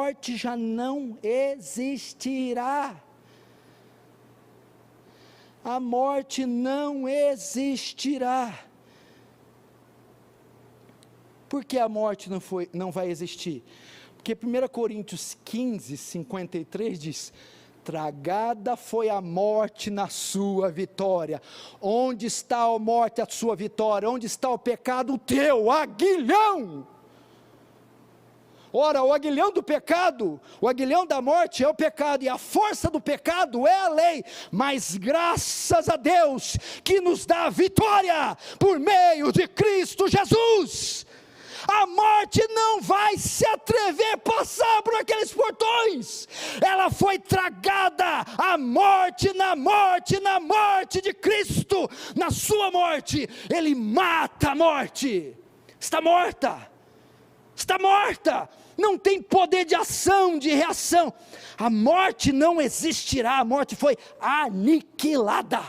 morte já não existirá. A morte não existirá. Por que a morte não vai existir? Porque 1 Coríntios 15, 53 diz: tragada foi a morte na sua vitória. Onde está a morte, a sua vitória? Onde está o pecado, o teu aguilhão? Ora, o aguilhão do pecado, o aguilhão da morte é o pecado, e a força do pecado é a lei, mas graças a Deus, que nos dá a vitória, por meio de Cristo Jesus. A morte não vai se atrever a passar por aqueles portões. Ela foi tragada, a morte na morte, na morte de Cristo, na sua morte. Ele mata a morte. Está morta. Está morta. Não tem poder de ação, de reação. A morte não existirá. A morte foi aniquilada,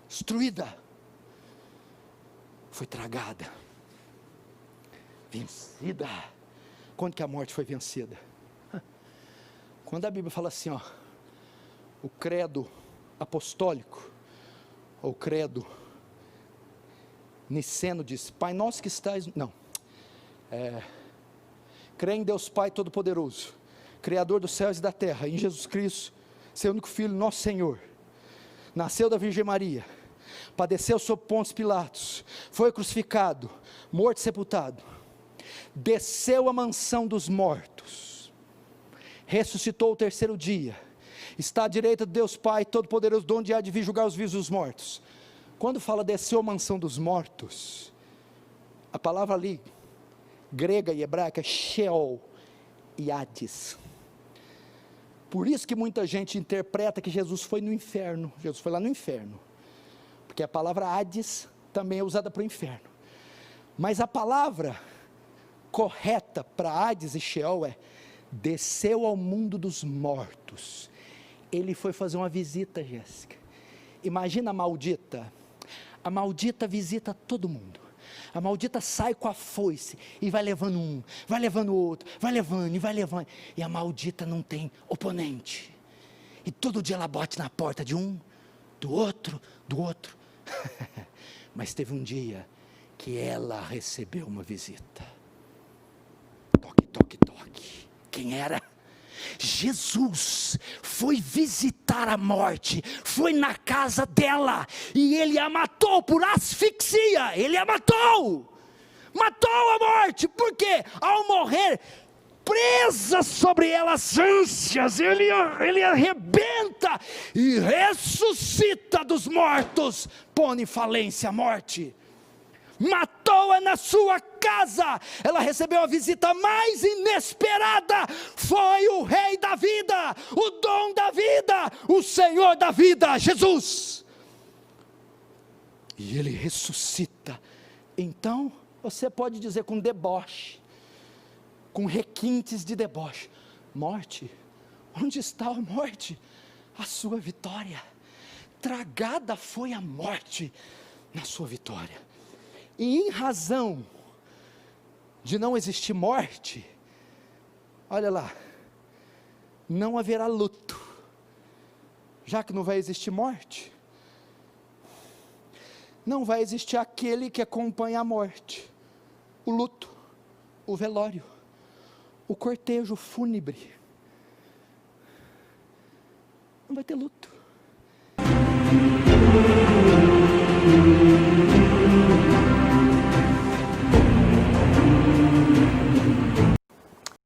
destruída, foi tragada, vencida. Quando que a morte foi vencida? Quando a Bíblia fala assim, ó, o credo apostólico, ou credo niceno diz: Pai nosso que estás, não, crê em Deus Pai Todo-Poderoso, Criador dos céus e da terra, em Jesus Cristo, seu único Filho, nosso Senhor, nasceu da Virgem Maria, padeceu sob Pôncio Pilatos, foi crucificado, morto e sepultado, desceu à mansão dos mortos, ressuscitou o terceiro dia, está à direita de Deus Pai Todo-Poderoso, de onde há de vir julgar os vivos e os mortos. Quando fala desceu à mansão dos mortos, a palavra ali, grega e hebraica, Sheol e Hades. Por isso que muita gente interpreta que Jesus foi no inferno. Jesus foi lá no inferno, porque a palavra Hades também é usada para o inferno, mas a palavra correta para Hades e Sheol é: desceu ao mundo dos mortos. Ele foi fazer uma visita, Jéssica. Imagina a maldita visita todo mundo. A maldita sai com a foice e vai levando um, vai levando outro, vai levando e vai levando, e a maldita não tem oponente, e todo dia ela bate na porta de um, do outro, mas teve um dia que ela recebeu uma visita. Toque, toque, toque. Quem era? Jesus foi visitar a morte, foi na casa dela, e ele a matou por asfixia. Ele a matou a morte. Por quê? Ao morrer, presa sobre ela as ânsias, ele arrebenta e ressuscita dos mortos, põe em falência a morte. Matou-a na sua casa. Ela recebeu a visita mais inesperada. Foi o Rei da vida, o dom da vida, o Senhor da vida, Jesus. E ele ressuscita. Então você pode dizer com deboche, com requintes de deboche: morte, onde está a morte? A sua vitória. Tragada foi a morte na sua vitória. E em razão de não existir morte, olha lá, não haverá luto. Já que não vai existir morte, não vai existir aquele que acompanha a morte, o luto, o velório, o cortejo fúnebre. Não vai ter luto.